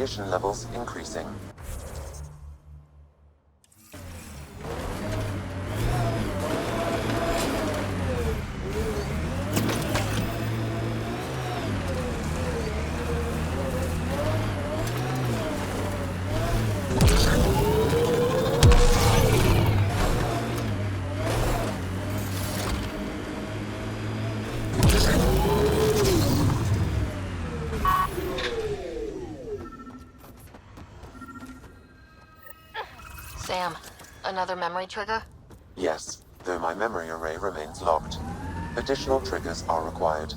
Radiation levels increasing. Sam, another memory trigger? Yes, though my memory array remains locked. Additional triggers are required.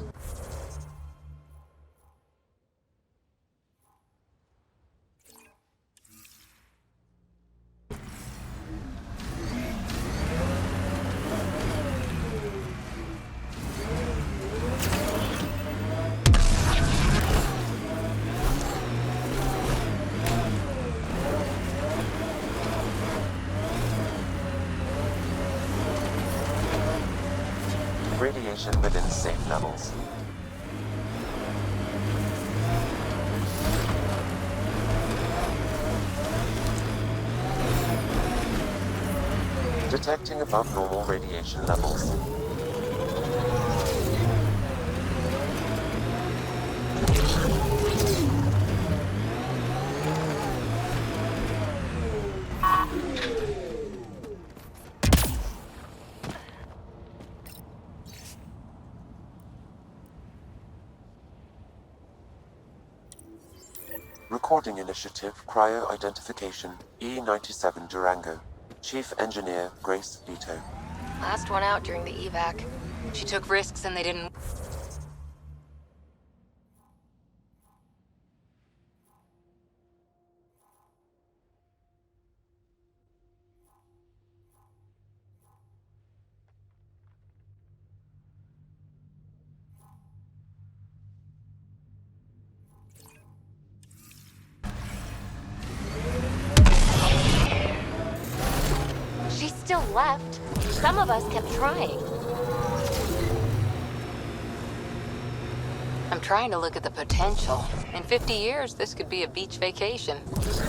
Radiation within safe levels. Detecting above normal radiation levels. Recording Initiative CRYO Identification E97 Durango. Chief Engineer Grace Vito. Last one out during the evac. She took risks and they didn't... She still left. Some of us kept trying. I'm trying to look at the potential. In 50 years, this could be a beach vacation.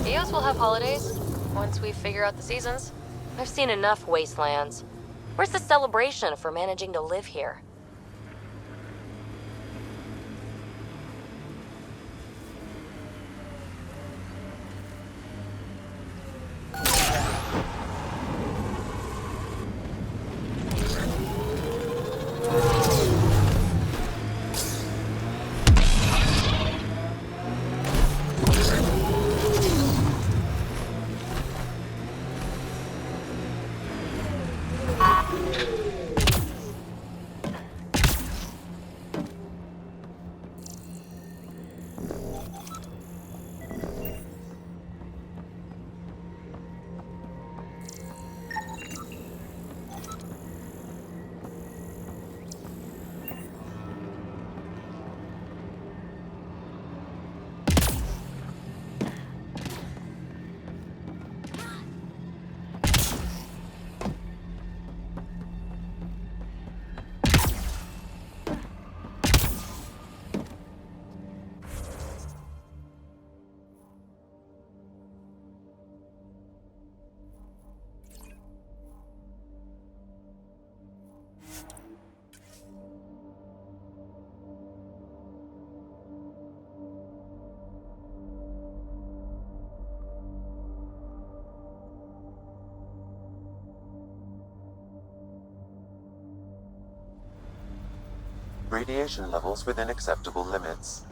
EOS will have holidays, once we figure out the seasons. I've seen enough wastelands. Where's the celebration for managing to live here? Radiation levels within acceptable limits.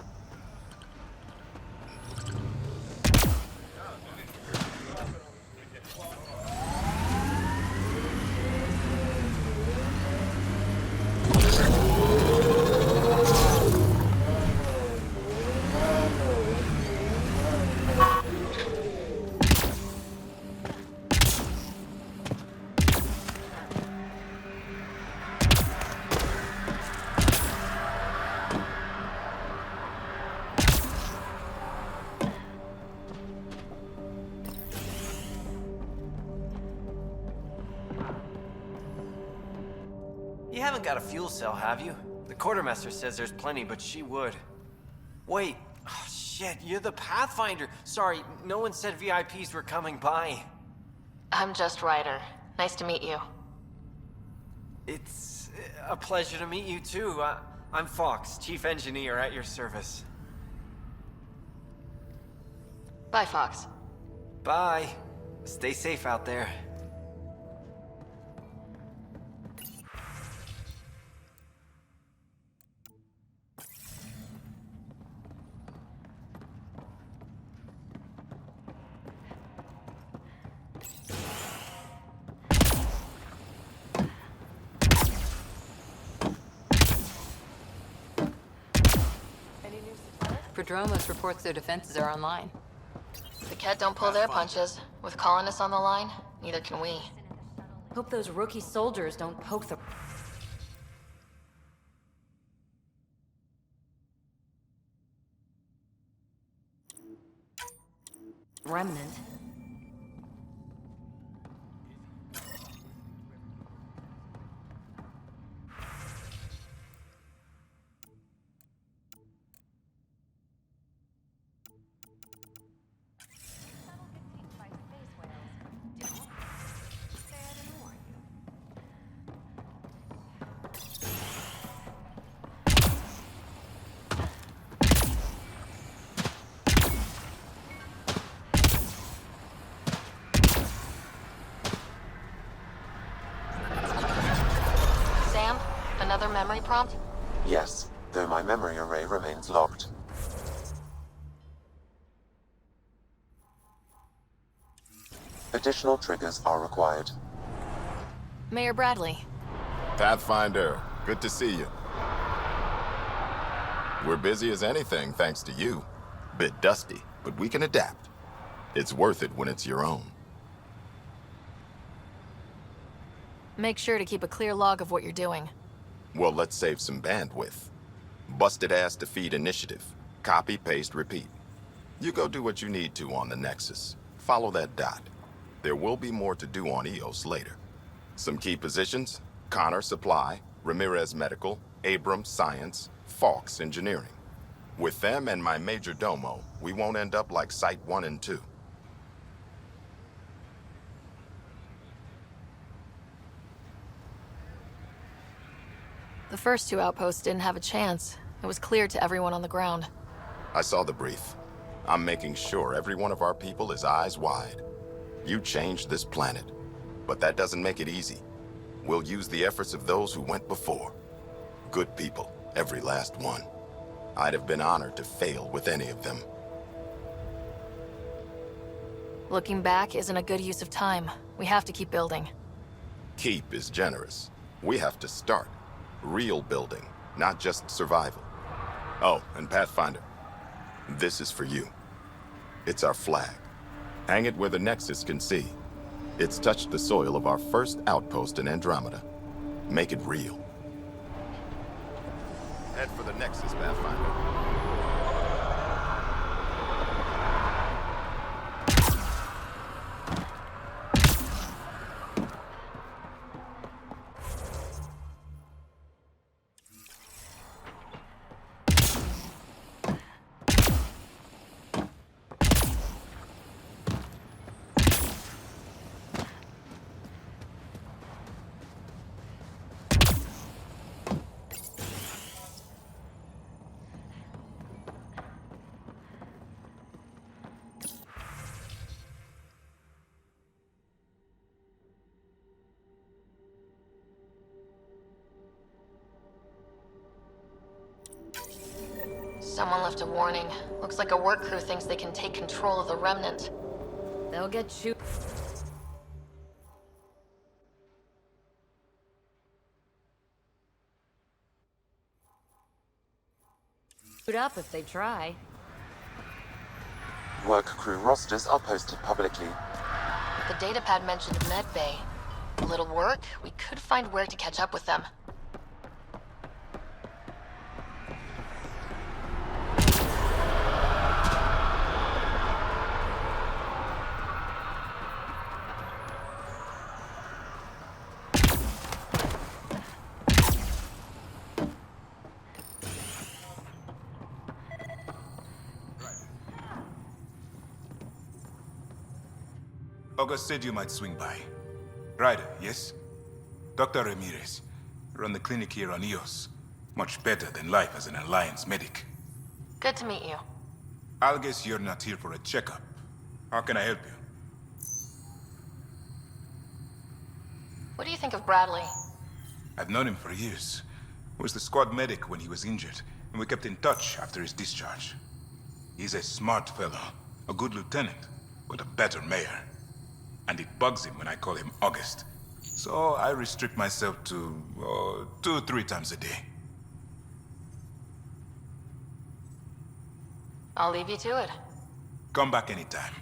You haven't got a fuel cell, have you? The quartermaster says there's plenty, but she would. Wait. Oh, shit, you're the Pathfinder. Sorry, no one said VIPs were coming by. I'm just Ryder. Nice to meet you. It's a pleasure to meet you too. I'm Fox, Chief Engineer at your service. Bye, Fox. Bye. Stay safe out there. Prodromos reports their defenses are online. The Cat don't pull their punches. With colonists on the line, neither can we. Hope those rookie soldiers don't poke the... remnant. Sam, another memory prompt? Yes, though my memory array remains locked. Additional triggers are required. Mayor Bradley. Pathfinder, good to see you. We're busy as anything thanks to you. Bit dusty, but we can adapt. It's worth it when it's your own. Make sure to keep a clear log of what you're doing. Well, let's save some bandwidth. Busted ass to feed initiative. Copy, paste, repeat. You go do what you need to on the Nexus. Follow that dot. There will be more to do on EOS later. Some key positions: Connor Supply, Ramirez Medical, Abrams Science, Fawkes Engineering. With them and my major domo, we won't end up like Site 1 and 2. The first two outposts didn't have a chance. It was clear to everyone on the ground. I saw the brief. I'm making sure every one of our people is eyes wide. You changed this planet, but that doesn't make it easy. We'll use the efforts of those who went before. Good people, every last one. I'd have been honored to fail with any of them. Looking back isn't a good use of time. We have to keep building. Keep is generous. We have to start. Real building, not just survival. Oh, and Pathfinder, this is for you. It's our flag. Hang it where the Nexus can see. It's touched the soil of our first outpost in Andromeda. Make it real. Head for the Nexus, Pathfinder. Someone left a warning. Looks like a work crew thinks they can take control of the remnant. They'll get chewed up if they try. Work crew rosters are posted publicly. The datapad mentioned medbay. A little work, we could find where to catch up with them. August said you might swing by. Ryder, yes? Dr. Ramirez. Run the clinic here on EOS. Much better than life as an Alliance medic. Good to meet you. I'll guess you're not here for a checkup. How can I help you? What do you think of Bradley? I've known him for years. Was the squad medic when he was injured, and we kept in touch after his discharge. He's a smart fellow, a good lieutenant, but a better mayor. And it bugs him when I call him August. So I restrict myself to 2-3 times a day. I'll leave you to it. Come back anytime,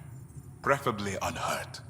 preferably unhurt.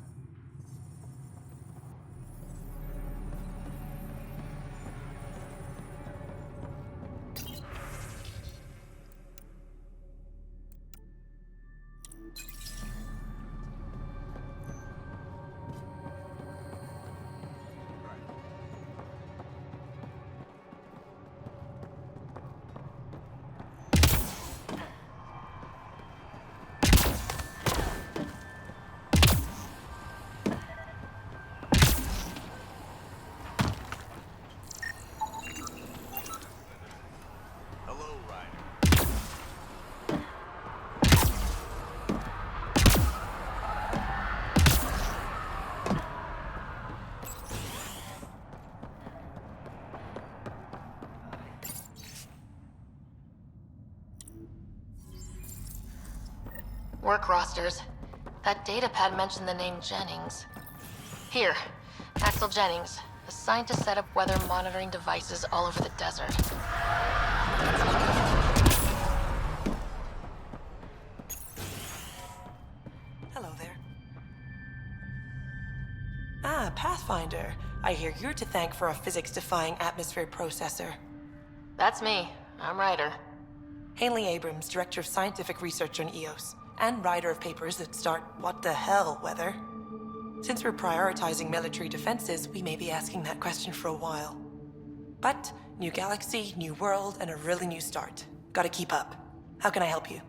Work rosters. That datapad mentioned the name Jennings. Here, Axel Jennings, assigned to set up weather monitoring devices all over the desert. Hello there. Ah, Pathfinder. I hear you're to thank for a physics-defying atmosphere processor. That's me. I'm Ryder. Haley Abrams, Director of Scientific Research on EOS, and writer of papers that start what the hell weather. Since we're prioritizing military defenses, we may be asking that question for a while. But, new galaxy, new world, and a really new start. Gotta keep up. How can I help you?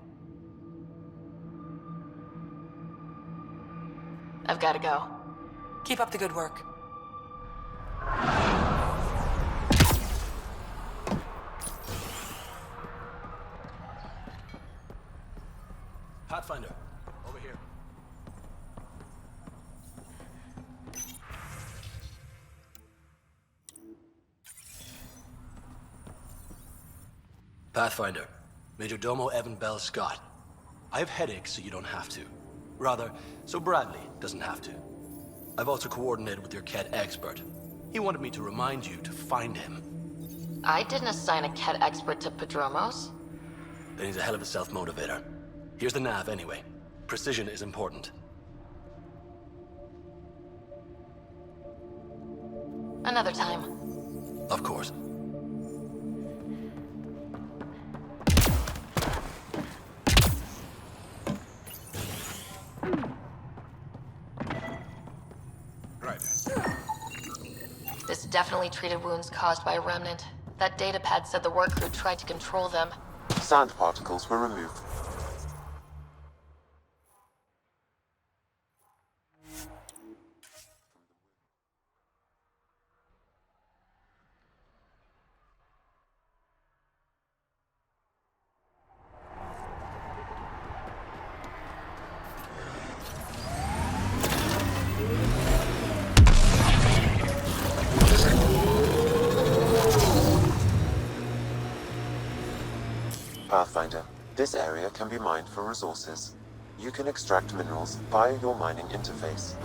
I've gotta go. Keep up the good work. Pathfinder, over here. Pathfinder, Major Domo Evan Bell Scott. I have headaches so you don't have to. Rather, so Bradley doesn't have to. I've also coordinated with your Kett expert. He wanted me to remind you to find him. I didn't assign a Kett expert to Padromos. Then he's a hell of a self-motivator. Here's the nav anyway. Precision is important. Another time. Of course. Right. This definitely treated wounds caused by a remnant. That datapad said the work crew tried to control them. Sand particles were removed. Pathfinder, this area can be mined for resources. You can extract minerals via your mining interface.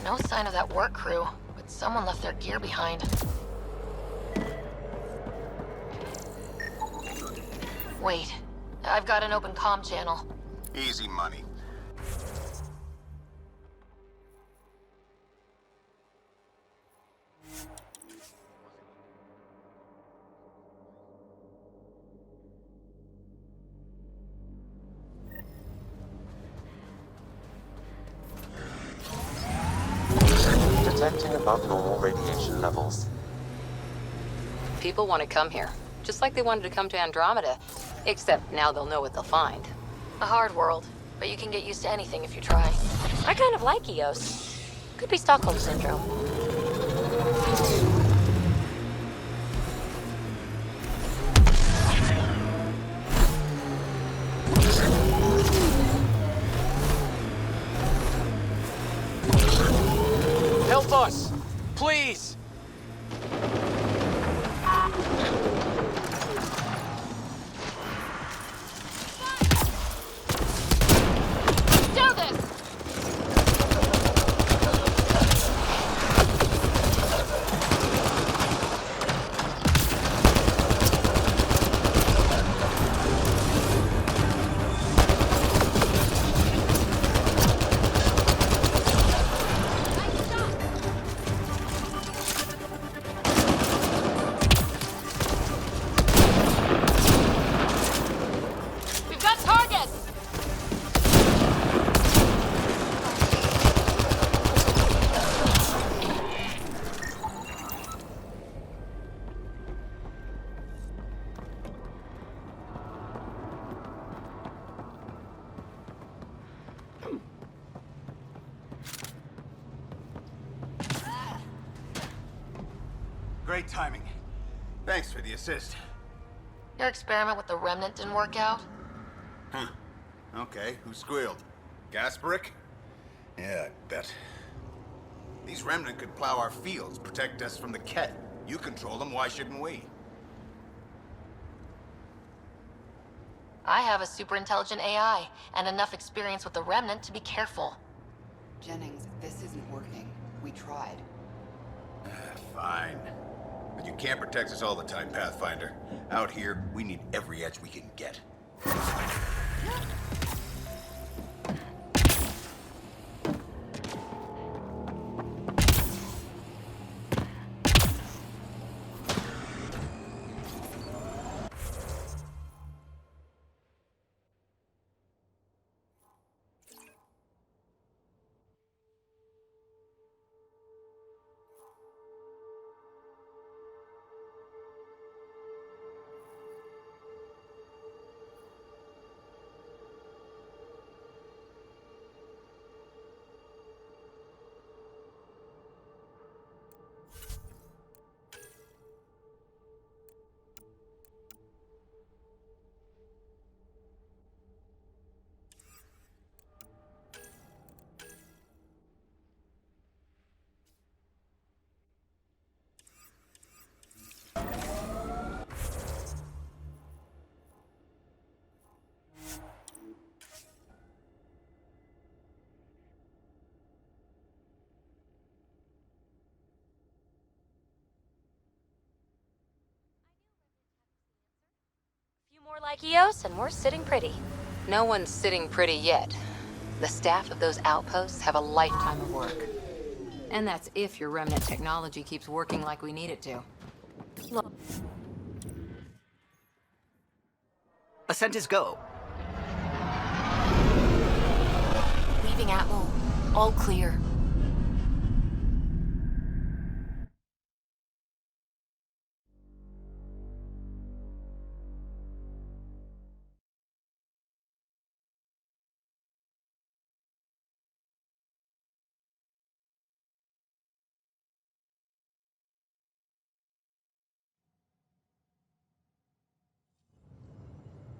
No sign of that work crew, but someone left their gear behind. Wait, I've got an open comm channel. Easy money. Detecting above normal radiation levels. People want to come here. just like they wanted to come to Andromeda. Except now they'll know what they'll find. A hard world, but you can get used to anything if you try. I kind of like Eos. Could be Stockholm Syndrome. Help us! Please! Do this! We've got targets! Great timing. Thanks for the assist. Your experiment with the Remnant didn't work out? Huh. Okay, who squealed? Gasparic? Yeah, I bet. These Remnant could plow our fields, protect us from the Ket. You control them, why shouldn't we? I have a super intelligent AI, and enough experience with the Remnant to be careful. Jennings, this isn't working. We tried. Fine. But you can't protect us all the time, Pathfinder. Out here, we need every edge we can get. More like Eos, and we're sitting pretty. No one's sitting pretty yet. The staff of those outposts have a lifetime of work. And that's if your remnant technology keeps working like we need it to. Look. Ascent is go. Leaving Atmo. All clear.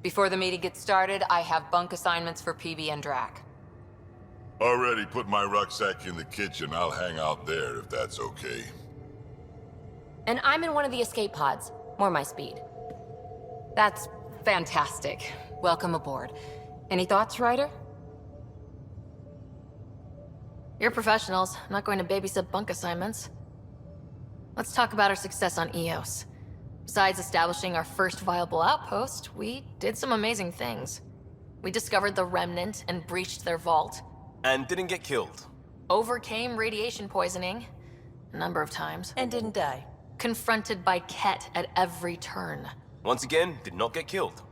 Before the meeting gets started, I have bunk assignments for PB and Drac. Already put my rucksack in the kitchen. I'll hang out there if that's okay. And I'm in one of the escape pods. More my speed. That's fantastic. Welcome aboard. Any thoughts, Ryder? You're professionals. I'm not going to babysit bunk assignments. Let's talk about our success on Eos. Besides establishing our first viable outpost, we did some amazing things. We discovered the Remnant and breached their vault. And didn't get killed. Overcame radiation poisoning a number of times. And didn't die. Confronted by Ket at every turn. Once again, did not get killed.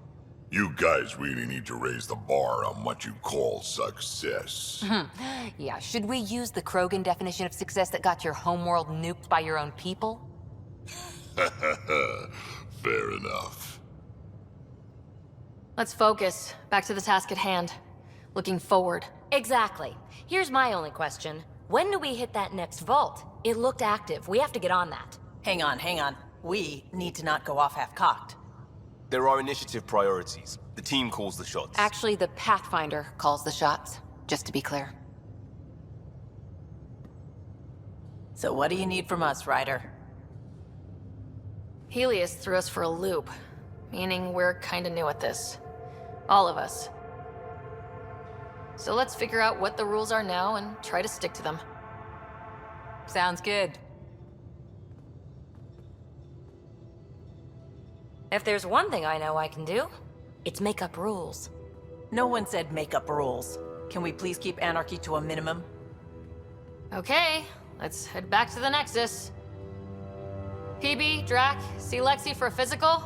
You guys really need to raise the bar on what you call success. Yeah, should we use the Krogan definition of success that got your homeworld nuked by your own people? Fair enough. Let's focus. Back to the task at hand. Looking forward. Exactly. Here's my only question. When do we hit that next vault? It looked active. We have to get on that. Hang on. We need to not go off half-cocked. There are initiative priorities. The team calls the shots. Actually, the Pathfinder calls the shots, just to be clear. So what do you need from us, Ryder? Helios threw us for a loop, meaning we're kinda new at this. All of us. So let's figure out what the rules are now and try to stick to them. Sounds good. If there's one thing I know I can do, it's make up rules. No one said make up rules. Can we please keep anarchy to a minimum? Okay, let's head back to the Nexus. PB, Drac, see Lexi for a physical?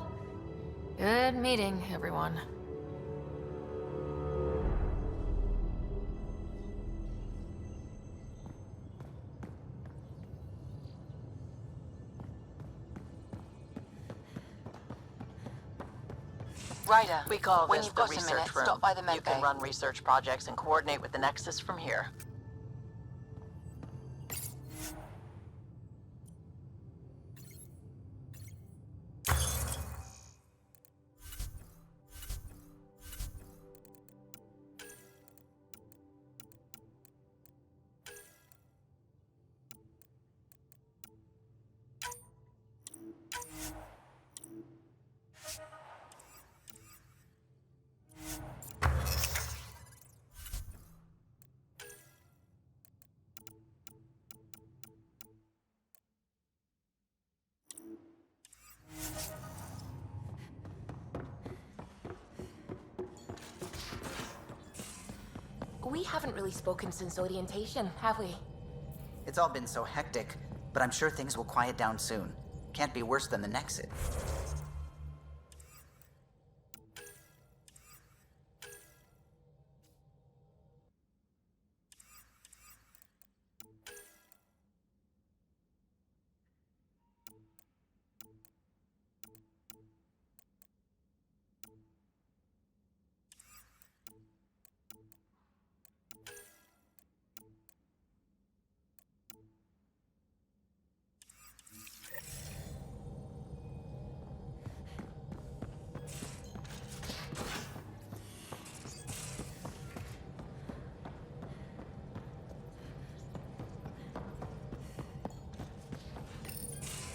Good meeting, everyone. Ryder, We call when this you've the got a research minute, room. stop by the med You can bay. run research projects and coordinate with the Nexus from here. We haven't really spoken since orientation, have we? It's all been so hectic, but I'm sure things will quiet down soon. Can't be worse than the Nexus.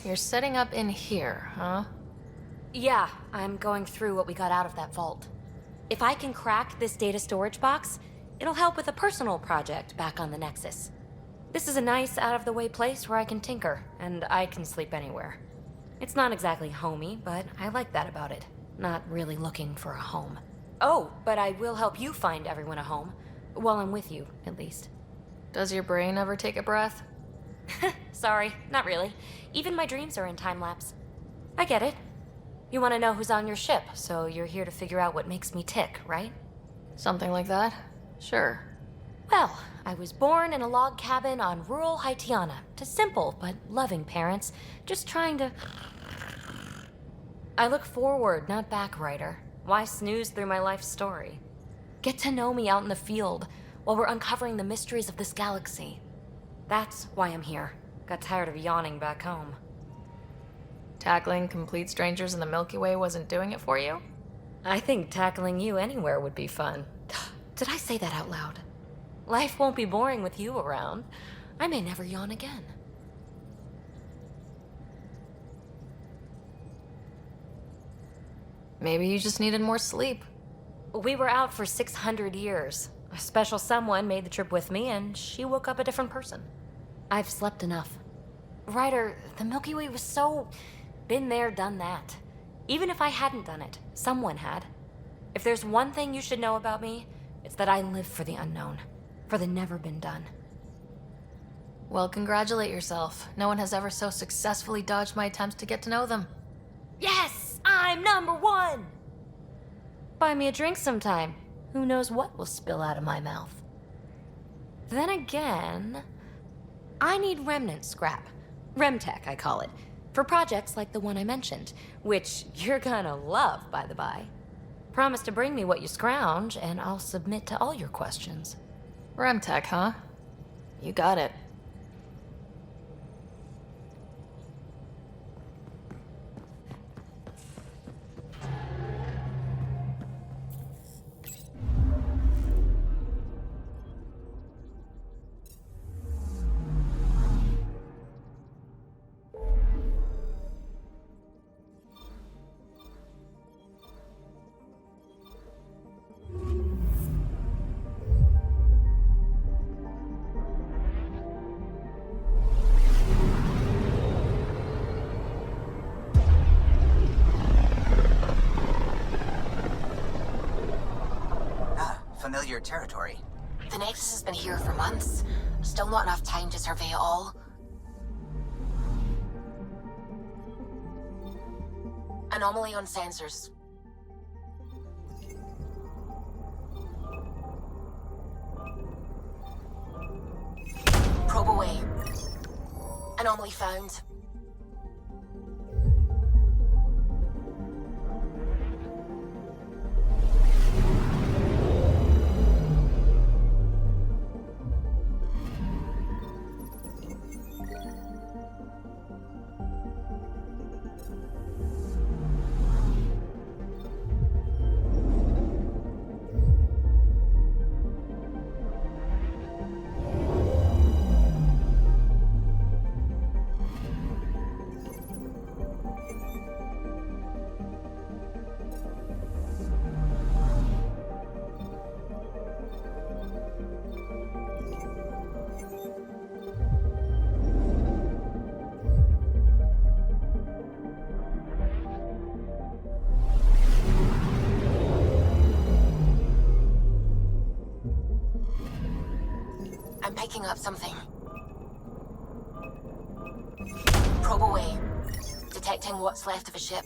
You're setting up in here, huh? Yeah, I'm going through what we got out of that vault. If I can crack this data storage box, it'll help with a personal project back on the Nexus. This is a nice, out-of-the-way place where I can tinker, and I can sleep anywhere. It's not exactly homey, but I like that about it. Not really looking for a home. Oh, but I will help you find everyone a home. While I'm with you, at least. Does your brain ever take a breath? Sorry, not really. Even my dreams are in time-lapse. I get it. You want to know who's on your ship, so you're here to figure out what makes me tick, right? Something like that? Sure. Well, I was born in a log cabin on rural Haitiana to simple but loving parents, just trying to... I look forward, not back, Ryder. Why snooze through my life story? Get to know me out in the field while we're uncovering the mysteries of this galaxy. That's why I'm here. Got tired of yawning back home. Tackling complete strangers in the Milky Way wasn't doing it for you? I think tackling you anywhere would be fun. Did I say that out loud? Life won't be boring with you around. I may never yawn again. Maybe you just needed more sleep. We were out for 600 years. A special someone made the trip with me, and she woke up a different person. I've slept enough. Ryder, the Milky Way was so... been there, done that. Even if I hadn't done it, someone had. If there's one thing you should know about me, it's that I live for the unknown. For the never been done. Well, congratulate yourself. No one has ever so successfully dodged my attempts to get to know them. Yes! I'm #1! Buy me a drink sometime. Who knows what will spill out of my mouth. Then again... I need remnant scrap. Remtech, I call it. For projects like the one I mentioned, which you're gonna love, by the by. Promise to bring me what you scrounge, and I'll submit to all your questions. Remtech, huh? You got it. Familiar territory. The Nexus has been here for months. Still not enough time to survey it all. Anomaly on sensors. Probe away. Anomaly found. I'm picking up something. Probe away. Detecting what's left of a ship.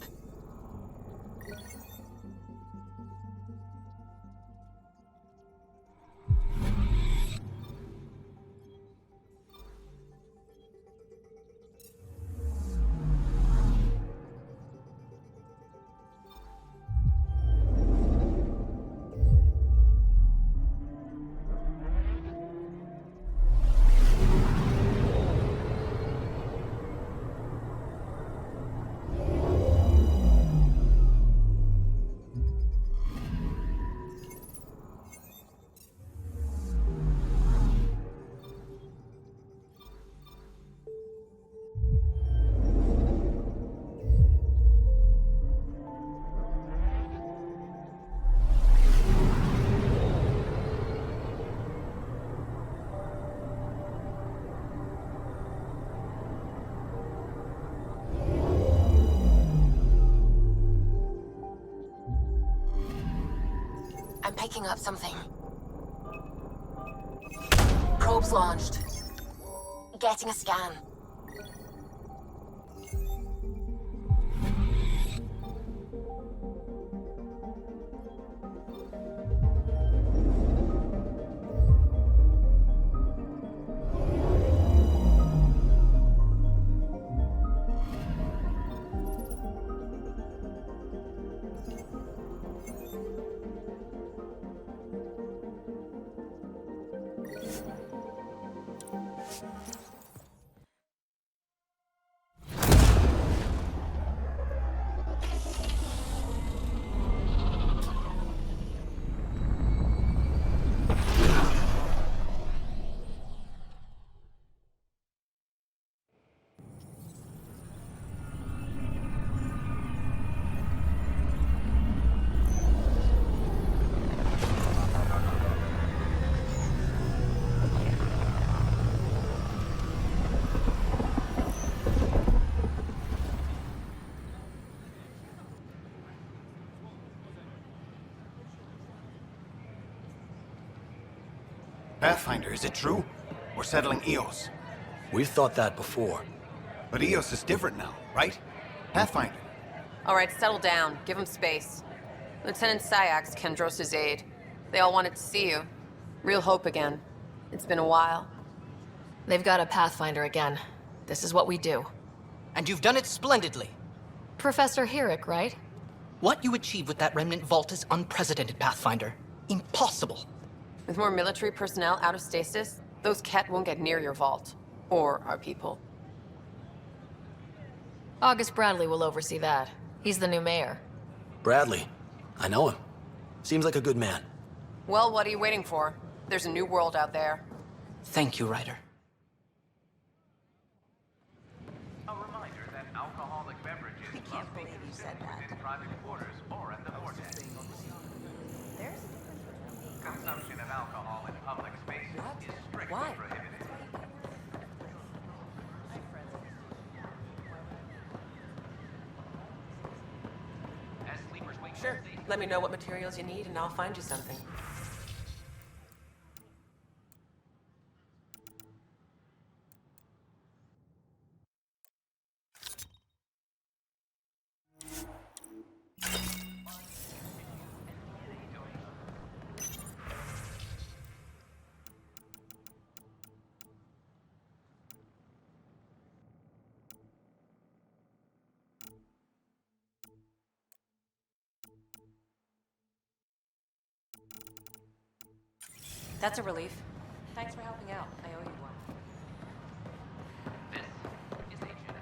I'm picking up something. Probes launched. Getting a scan. Pathfinder, is it true? We're settling Eos. We've thought that before. But Eos is different now, right? Pathfinder. All right, settle down. Give him space. Lieutenant Syax, Kendros' aide. They all wanted to see you. Real hope again. It's been a while. They've got a Pathfinder again. This is what we do. and you've done it splendidly. Professor Herrick, right? What you achieved with that remnant vault is unprecedented, Pathfinder. Impossible. With more military personnel out of stasis, those Ket won't get near your vault. Or our people. August Bradley will oversee that. He's the new mayor. Bradley. I know him. Seems like a good man. Well, what are you waiting for? There's a new world out there. Thank you, Ryder. A reminder that alcoholic beverages must be consumed within private quarters or at the vortex. Consumption of alcohol in public spaces is strictly prohibited. Sure. Let me know what materials you need and I'll find you something. That's a relief. Thanks for helping out. I owe you one. This is Agent.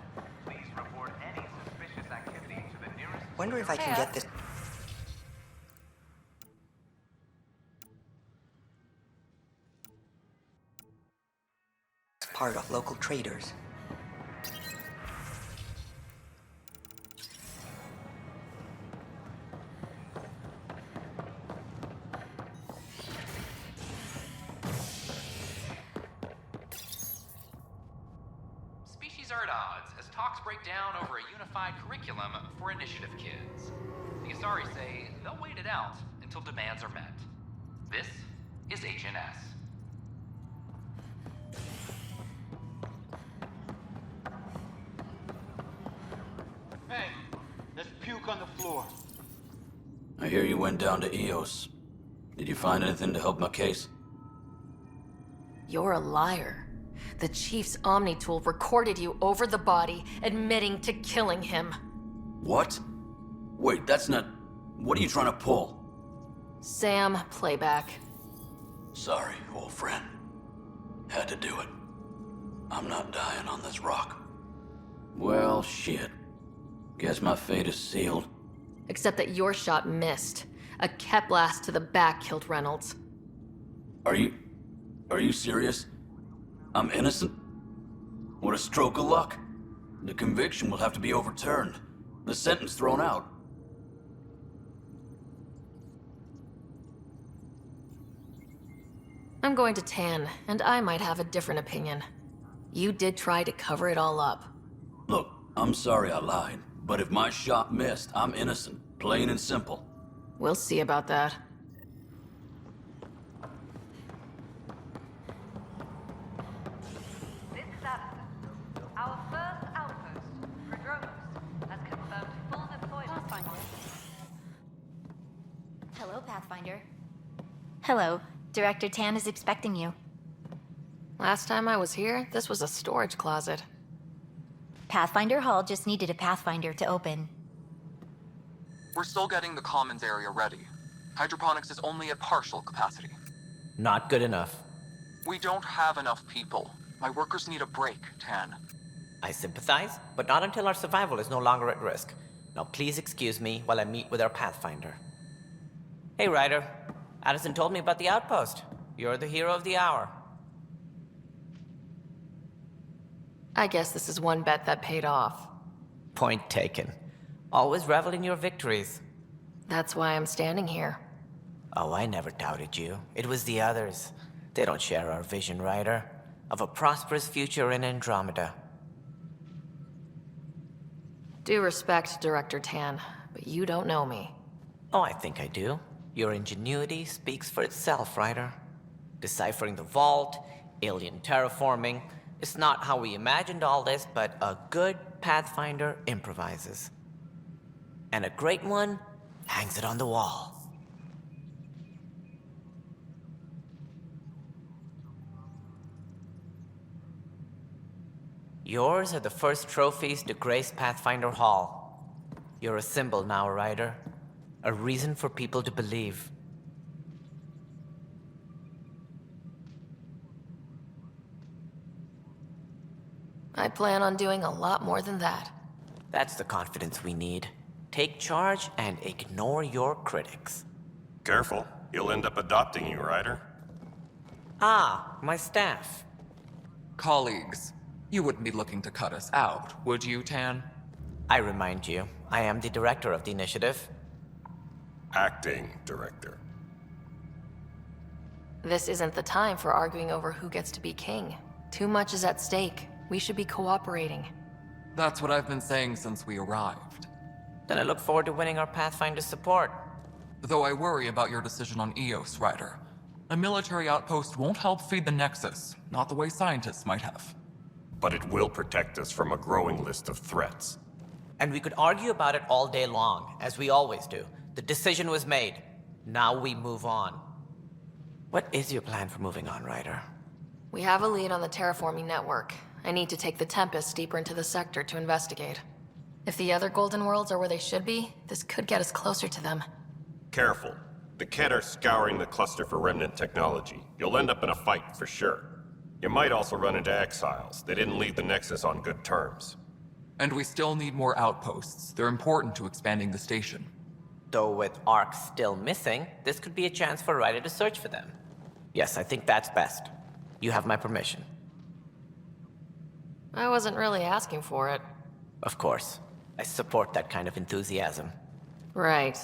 Please report any suspicious activity to the nearest... Wonder if I can get this. Part of local traders. Species are at odds as talks break down over a unified curriculum for initiative kids. The Asari say they'll wait it out until demands are met. This is HNS. Hey, there's puke on the floor. I hear you went down to EOS. Did you find anything to help my case? You're a liar. The Chief's Omni tool recorded you over the body, admitting to killing him. What? Wait, that's not... What are you trying to pull? Sam, playback. Sorry, old friend. Had to do it. I'm not dying on this rock. Well, shit. Guess my fate is sealed. Except that your shot missed. A Ket blast to the back killed Reynolds. Are you serious? I'm innocent? What a stroke of luck. The conviction will have to be overturned. The sentence thrown out. I'm going to Tan, and I might have a different opinion. You did try to cover it all up. Look, I'm sorry I lied, but if my shot missed, I'm innocent. Plain and simple. We'll see about that. This is Addison. Our first outpost, Prodromos, has confirmed full deployment. Pathfinder. Hello, Pathfinder. Hello. Director Tan is expecting you. Last time I was here, this was a storage closet. Pathfinder Hall just needed a Pathfinder to open. We're still getting the commons area ready. Hydroponics is only at partial capacity. Not good enough. We don't have enough people. My workers need a break, Tan. I sympathize, but not until our survival is no longer at risk. Now please excuse me while I meet with our Pathfinder. Hey, Ryder. Addison told me about the outpost. You're the hero of the hour. I guess this is one bet that paid off. Point taken. Always revel in your victories. That's why I'm standing here. Oh, I never doubted you. It was the others. They don't share our vision, Ryder, of a prosperous future in Andromeda. Due respect, Director Tan, but you don't know me. Oh, I think I do. Your ingenuity speaks for itself, Ryder. Deciphering the vault, alien terraforming. It's not how we imagined all this, but a good Pathfinder improvises. And a great one hangs it on the wall. Yours are the first trophies to grace Pathfinder Hall. You're a symbol now, Ryder. A reason for people to believe. I plan on doing a lot more than that. That's the confidence we need. Take charge and ignore your critics. Careful. He'll end up adopting you, Ryder. Ah, my staff. Colleagues, you wouldn't be looking to cut us out, would you, Tan? I remind you, I am the director of the initiative. Acting director. This isn't the time for arguing over who gets to be king. Too much is at stake. We should be cooperating. That's what I've been saying since we arrived. Then I look forward to winning our Pathfinder support. Though I worry about your decision on Eos, Ryder. A military outpost won't help feed the Nexus, not the way scientists might have. But it will protect us from a growing list of threats. And we could argue about it all day long, as we always do. The decision was made. Now we move on. What is your plan for moving on, Ryder? We have a lead on the terraforming network. I need to take the Tempest deeper into the sector to investigate. If the other Golden Worlds are where they should be, this could get us closer to them. Careful. The Kett are scouring the cluster for remnant technology. You'll end up in a fight for sure. You might also run into exiles. They didn't leave the Nexus on good terms. And we still need more outposts. They're important to expanding the station. Though with Ark still missing, this could be a chance for Ryder to search for them. Yes, I think that's best. You have my permission. I wasn't really asking for it. Of course. I support that kind of enthusiasm. Right.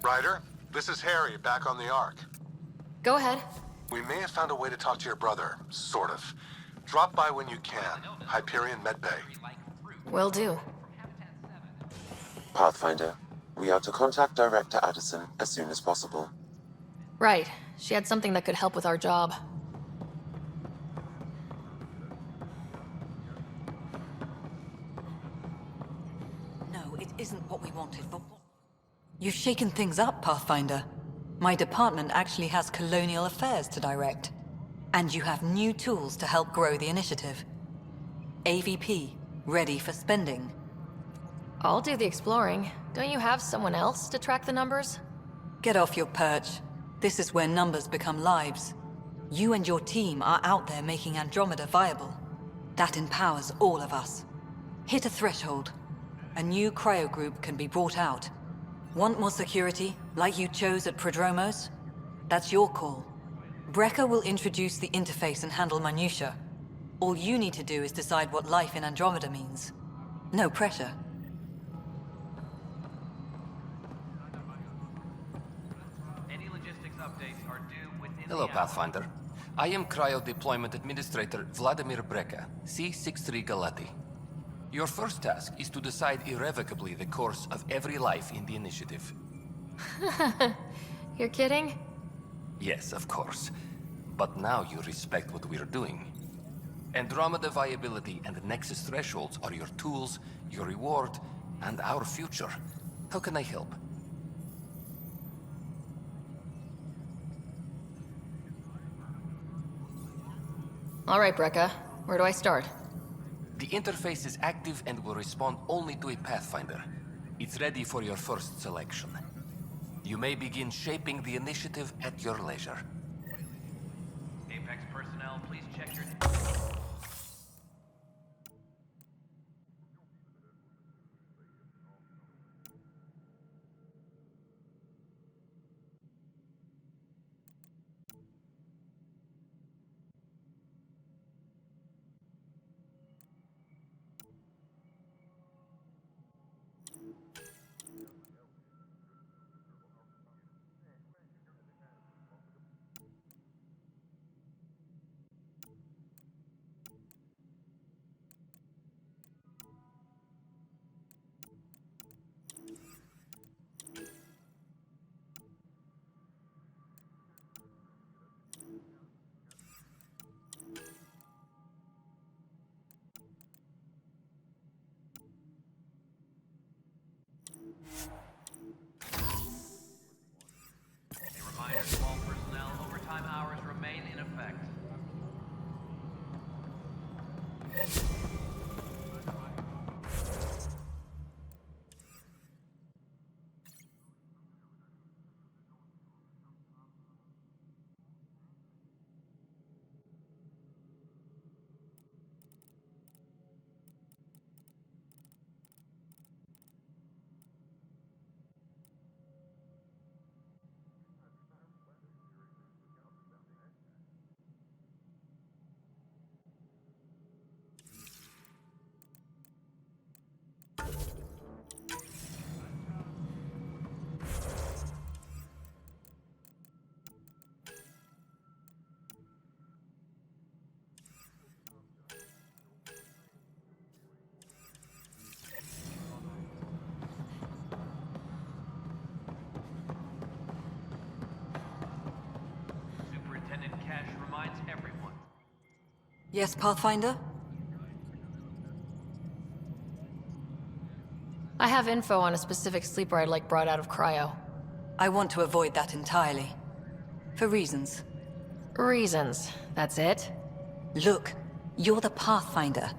Ryder, this is Harry, back on the Ark. Go ahead. We may have found a way to talk to your brother, sort of. Drop by when you can. Hyperion Medbay. Will do. Pathfinder, we are to contact Director Addison as soon as possible. Right. She had something that could help with our job. No, it isn't what we wanted, but... You've shaken things up, Pathfinder. My department actually has colonial affairs to direct. And you have new tools to help grow the initiative. AVP, ready for spending. I'll do the exploring. Don't you have someone else to track the numbers? Get off your perch. This is where numbers become lives. You and your team are out there making Andromeda viable. That empowers all of us. Hit a threshold. A new CRYO group can be brought out. Want more security, like you chose at Prodromos? That's your call. Brecker will introduce the interface and handle minutiae. All you need to do is decide what life in Andromeda means. No pressure. Any logistics updates are due within Hello, Pathfinder. I am CRYO Deployment Administrator Vladimir Breca, C-63 Galati. Your first task is to decide irrevocably the course of every life in the initiative. You're kidding? Yes, of course. But now you respect what we're doing. Andromeda viability and the Nexus thresholds are your tools, your reward, and our future. How can I help? All right, Breca. Where do I start? The interface is active and will respond only to a Pathfinder. It's ready for your first selection. You may begin shaping the initiative at your leisure. Apex personnel, please check your... Yes, Pathfinder? I have info on a specific sleeper I'd like brought out of CRYO. I want to avoid that entirely. For reasons. Reasons, that's it? Look, you're the Pathfinder.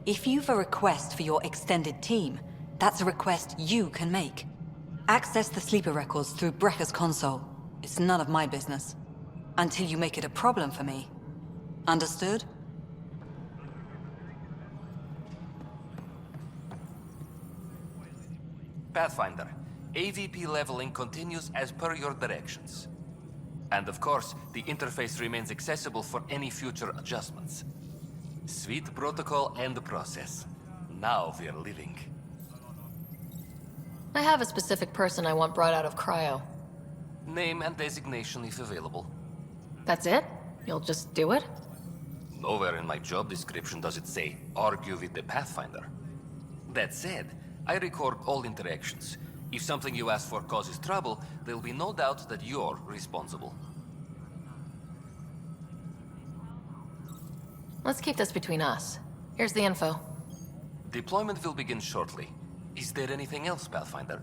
If you've a request for your extended team, that's a request you can make. Access the sleeper records through Brekker's console. It's none of my business. Until you make it a problem for me. Understood? Pathfinder, AVP leveling continues as per your directions. And of course, the interface remains accessible for any future adjustments. Sweet protocol and process. Now we're living. I have a specific person I want brought out of CRYO. Name and designation if available. That's it? You'll just do it? Nowhere in my job description does it say, argue with the Pathfinder. That said, I record all interactions. If something you ask for causes trouble, there'll be no doubt that you're responsible. Let's keep this between us. Here's the info. Deployment will begin shortly. Is there anything else, Pathfinder?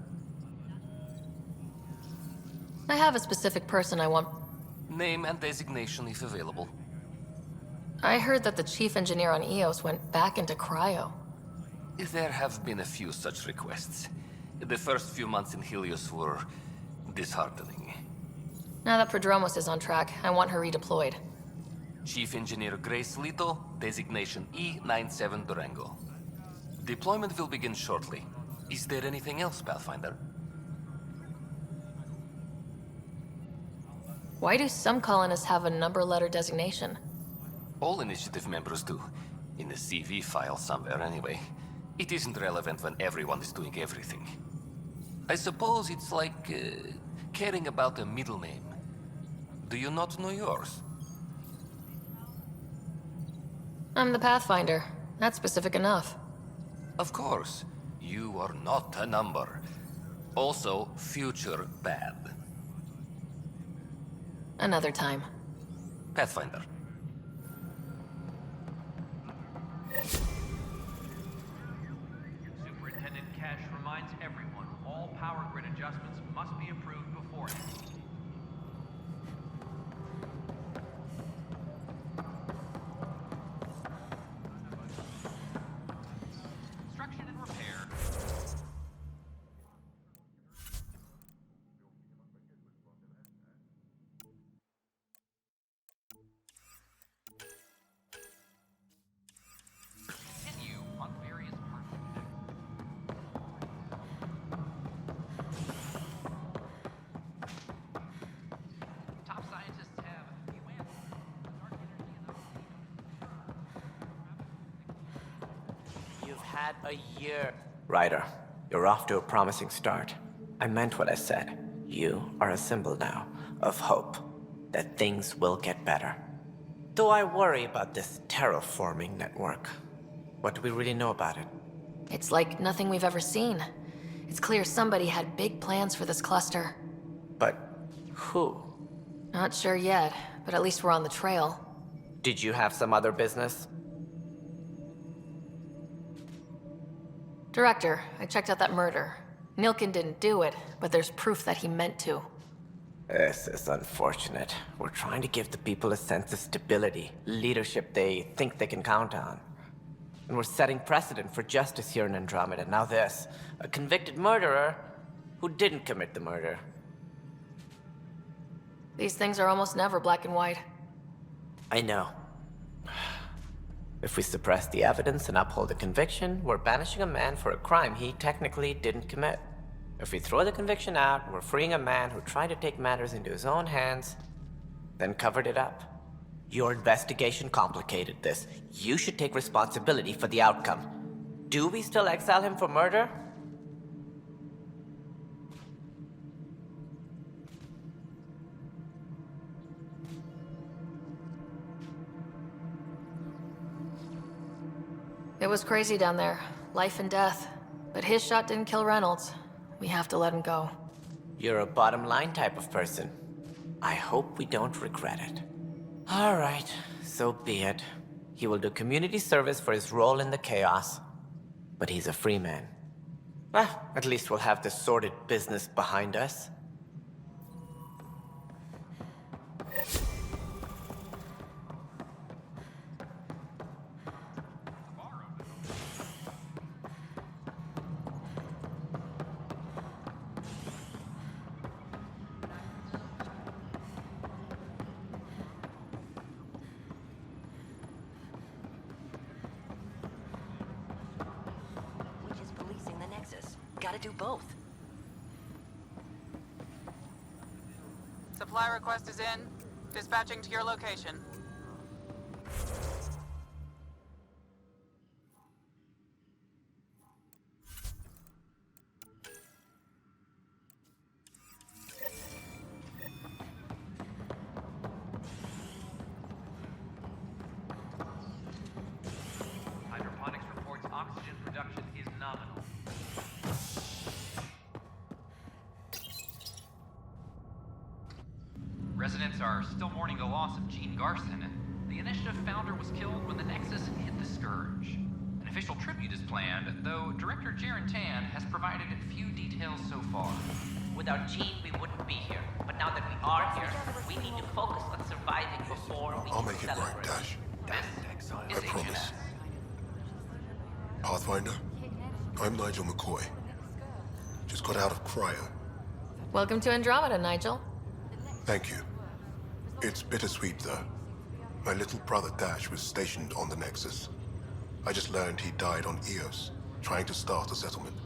I have a specific person I want. Name and designation if available. I heard that the chief engineer on EOS went back into CRYO. There have been a few such requests. The first few months in Helios were disheartening. Now that Prodromos is on track, I want her redeployed. Chief Engineer Grace Lito, designation E97 Durango. Deployment will begin shortly. Is there anything else, Pathfinder? Why do some colonists have a number letter designation? All initiative members do. In the CV file somewhere, anyway. It isn't relevant when everyone is doing everything. I suppose it's like caring about a middle name. Do you not know yours? I'm the Pathfinder. That's specific enough. Of course. You are not a number. Also, future bad. Another time. Pathfinder. Superintendent Cash reminds everyone all power grid adjustments must be approved beforehand. Construction and repair. Continue on various parts of the top scientists have a few answers. Dark energy and other You've had a year. Ryder, you're off to a promising start. I meant what I said. You are a symbol now of hope that things will get better. Though I worry about this terraforming network. What do we really know about it? It's like nothing we've ever seen. It's clear somebody had big plans for this cluster. But who? Not sure yet, but at least we're on the trail. Did you have some other business? Director, I checked out that murder. Nilkin didn't do it, but there's proof that he meant to. This is unfortunate. We're trying to give the people a sense of stability, leadership they think they can count on. And we're setting precedent for justice here in Andromeda. Now this, a convicted murderer who didn't commit the murder. These things are almost never black and white. I know. If we suppress the evidence and uphold the conviction, we're banishing a man for a crime he technically didn't commit. If we throw the conviction out, we're freeing a man who tried to take matters into his own hands, then covered it up. Your investigation complicated this. You should take responsibility for the outcome. Do we still exile him for murder? It was crazy down there. Life and death. But his shot didn't kill Reynolds. We have to let him go. You're a bottom line type of person. I hope we don't regret it. All right, so be it. He will do community service for his role in the chaos, but he's a free man. Well, at least we'll have this sordid business behind us. Which is policing the Nexus. Gotta do both. Supply request is in. Dispatching to your location. Hydroponics reports oxygen production is nominal. Residents are still mourning the loss of Gene Garson. The initiative founder was killed when the Nexus hit the Scourge. An official tribute is planned, though Director Jaren Tan has provided few details so far. Without Gene, we wouldn't be here. But now that we are here, we need to focus on surviving before we I'll can make it right, celebrate. Dash. This I promise. Pathfinder, I'm Nigel McCoy. Just got out of CRYO. Welcome to Andromeda, Nigel. Thank you. It's bittersweet, though. My little brother Dash was stationed on the Nexus. I just learned he died on Eos, trying to start a settlement.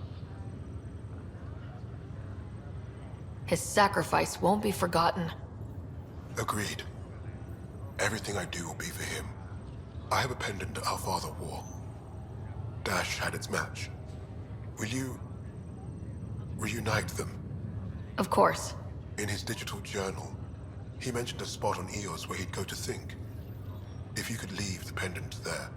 His sacrifice won't be forgotten. Agreed. Everything I do will be for him. I have a pendant our father wore. Dash had its match. Will you reunite them? Of course. In his digital journal, he mentioned a spot on Eos where he'd go to think. If you could leave the pendant there.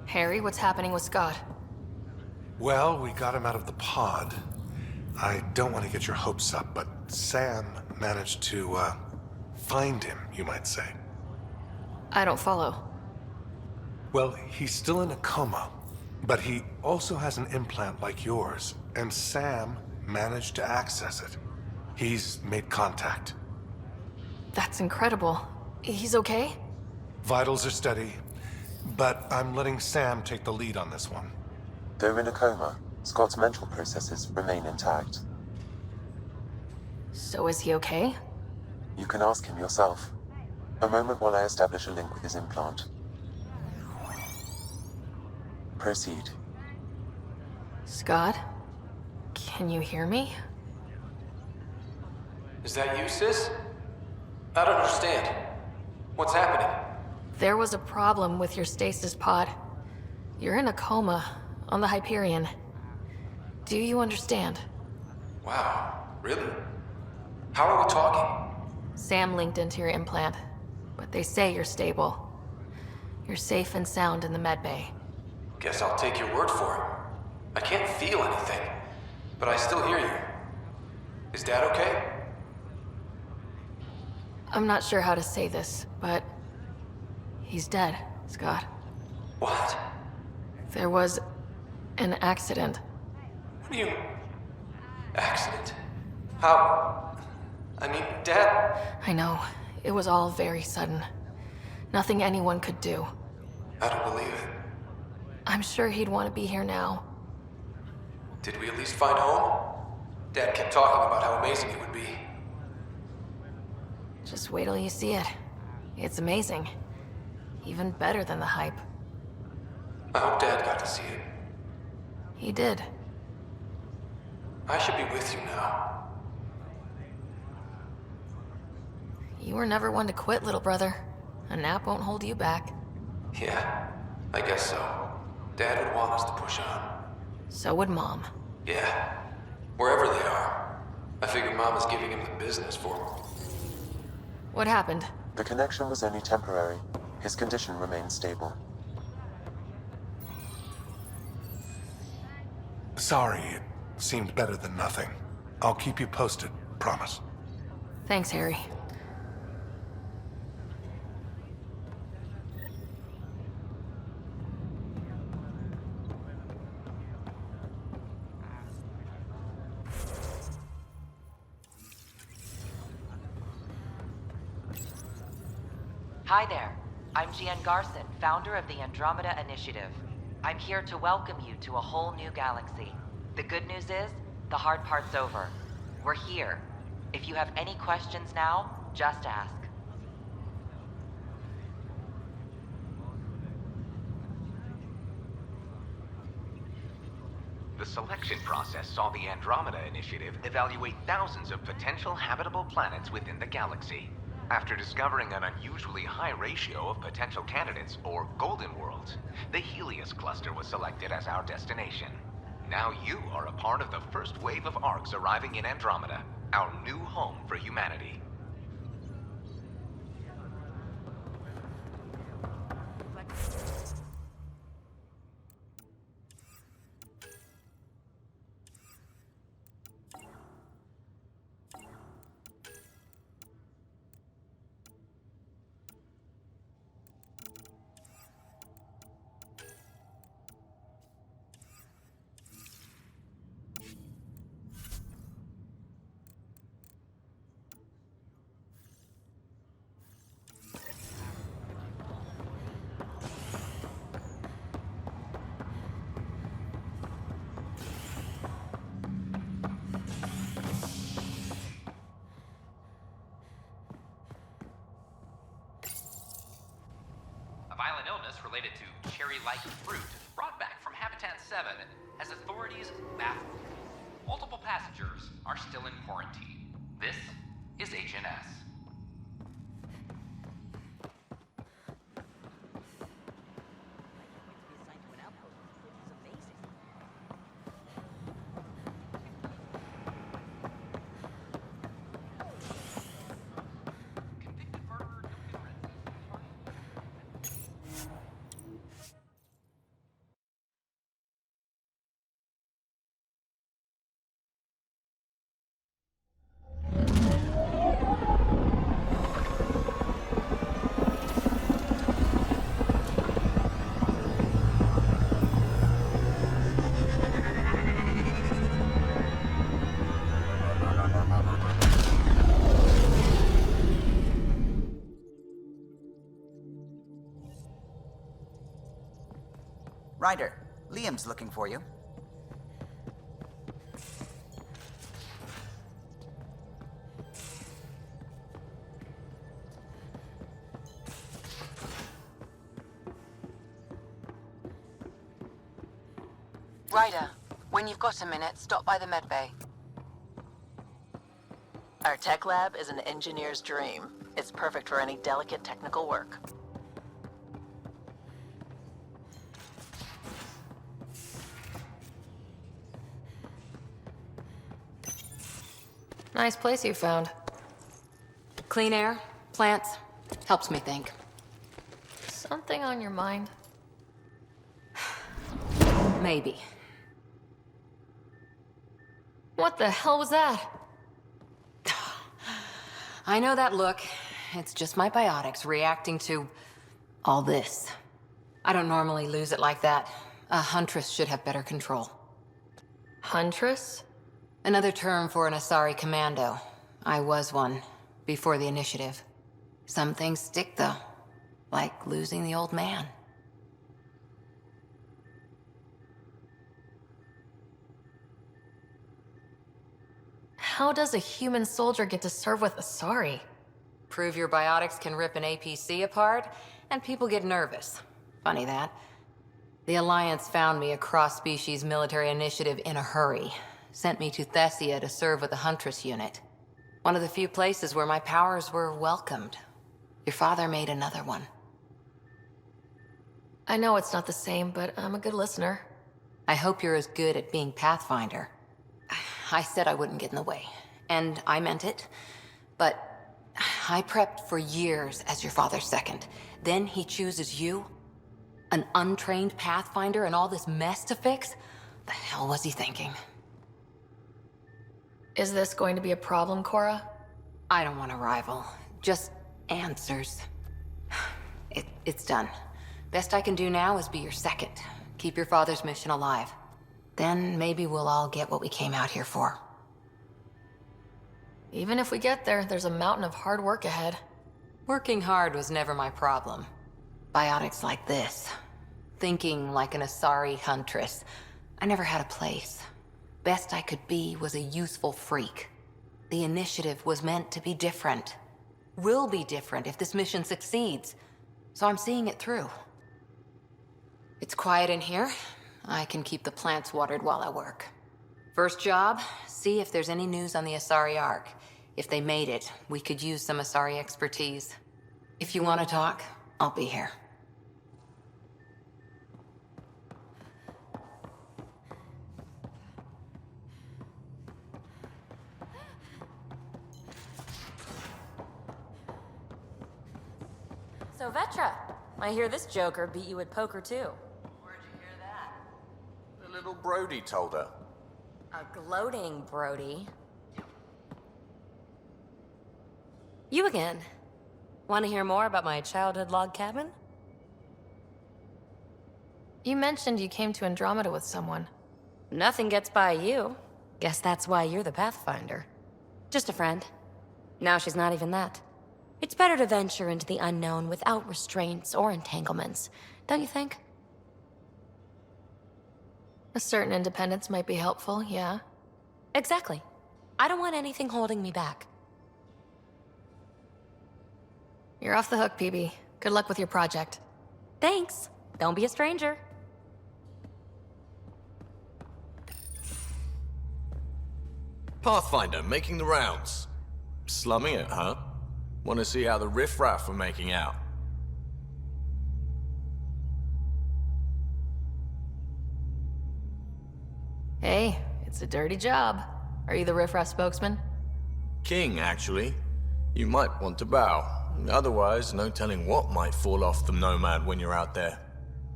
Harry, what's happening with Scott? Well, we got him out of the pod. I don't want to get your hopes up, but Sam managed to, find him, you might say. I don't follow. Well, he's still in a coma, but he also has an implant like yours, and Sam managed to access it. He's made contact. That's incredible. He's okay? Vitals are steady, but I'm letting Sam take the lead on this one. They're in a coma. Scott's mental processes remain intact. So is he okay? You can ask him yourself. A moment while I establish a link with his implant. Proceed. Scott? Can you hear me? Is that you, sis? I don't understand. What's happening? There was a problem with your stasis pod. You're in a coma on the Hyperion. Do you understand? Wow, really? How are we talking? Sam linked into your implant, but they say you're stable. You're safe and sound in the medbay. Guess I'll take your word for it. I can't feel anything, but I still hear you. Is Dad okay? I'm not sure how to say this, but he's dead, Scott. What? There was an accident. What do you... Accident? How? I mean, Dad... I know. It was all very sudden. Nothing anyone could do. I don't believe it. I'm sure he'd want to be here now. Did we at least find home? Dad kept talking about how amazing it would be. Just wait till you see it. It's amazing. Even better than the hype. I hope Dad got to see it. He did. I should be with you now. You were never one to quit, little brother. A nap won't hold you back. Yeah, I guess so. Dad would want us to push on. So would Mom. Yeah, wherever they are. I figure Mom is giving him the business for him. What happened? The connection was only temporary. His condition remains stable. Sorry, it seemed better than nothing. I'll keep you posted, promise. Thanks, Harry. Hi there. I'm Jian Garson, founder of the Andromeda Initiative. I'm here to welcome you to a whole new galaxy. The good news is, the hard part's over. We're here. If you have any questions now, just ask. The selection process saw the Andromeda Initiative evaluate thousands of potential habitable planets within the galaxy. After discovering an unusually high ratio of potential candidates, or golden worlds, the Helios cluster was selected as our destination. Now you are a part of the first wave of ARCs arriving in Andromeda, our new home for humanity. A violent illness related to cherry-like fruit brought back from Habitat 7 has authorities baffled. Multiple passengers are still in quarantine. This is HNS. Ryder, Liam's looking for you. Ryder, when you've got a minute, stop by the medbay. Our tech lab is an engineer's dream. It's perfect for any delicate technical work. Nice place you found. Clean air, plants, helps me think. Something on your mind? Maybe. What the hell was that? I know that look. It's just my biotics reacting to all this. I don't normally lose it like that. A huntress should have better control. Huntress? Another term for an Asari commando. I was one, before the initiative. Some things stick, though. Like losing the old man. How does a human soldier get to serve with Asari? Prove your biotics can rip an APC apart, and people get nervous. Funny that. The Alliance found me a cross-species military initiative in a hurry. Sent me to Thessia to serve with the Huntress unit. One of the few places where my powers were welcomed. Your father made another one. I know it's not the same, but I'm a good listener. I hope you're as good at being Pathfinder. I said I wouldn't get in the way, and I meant it. But I prepped for years as your father's second. Then he chooses you? An untrained Pathfinder and all this mess to fix? The hell was he thinking? Is this going to be a problem, Cora? I don't want a rival. Just answers. It's done. Best I can do now is be your second. Keep your father's mission alive. Then maybe we'll all get what we came out here for. Even if we get there, there's a mountain of hard work ahead. Working hard was never my problem. Biotics like this. Thinking like an Asari huntress. I never had a place. Best I could be was a useful freak. The initiative was meant to be different. Will be different if this mission succeeds. So I'm seeing it through. It's quiet in here. I can keep the plants watered while I work. First job, see if there's any news on the Asari Ark. If they made it, we could use some Asari expertise. If you want to talk, I'll be here. So Vetra, I hear this joker beat you at poker too. Where'd you hear that? The little Brody told her. A gloating Brody. You again. Want to hear more about my childhood log cabin? You mentioned you came to Andromeda with someone. Nothing gets by you. Guess that's why you're the Pathfinder. Just a friend. Now she's not even that. It's better to venture into the unknown without restraints or entanglements, don't you think? A certain independence might be helpful, yeah. Exactly. I don't want anything holding me back. You're off the hook, PB. Good luck with your project. Thanks. Don't be a stranger. Pathfinder, making the rounds. Slumming it, huh? Want to see how the riffraff are making out? Hey, it's a dirty job. Are you the riffraff spokesman? King, actually. You might want to bow. Otherwise, no telling what might fall off the Nomad when you're out there.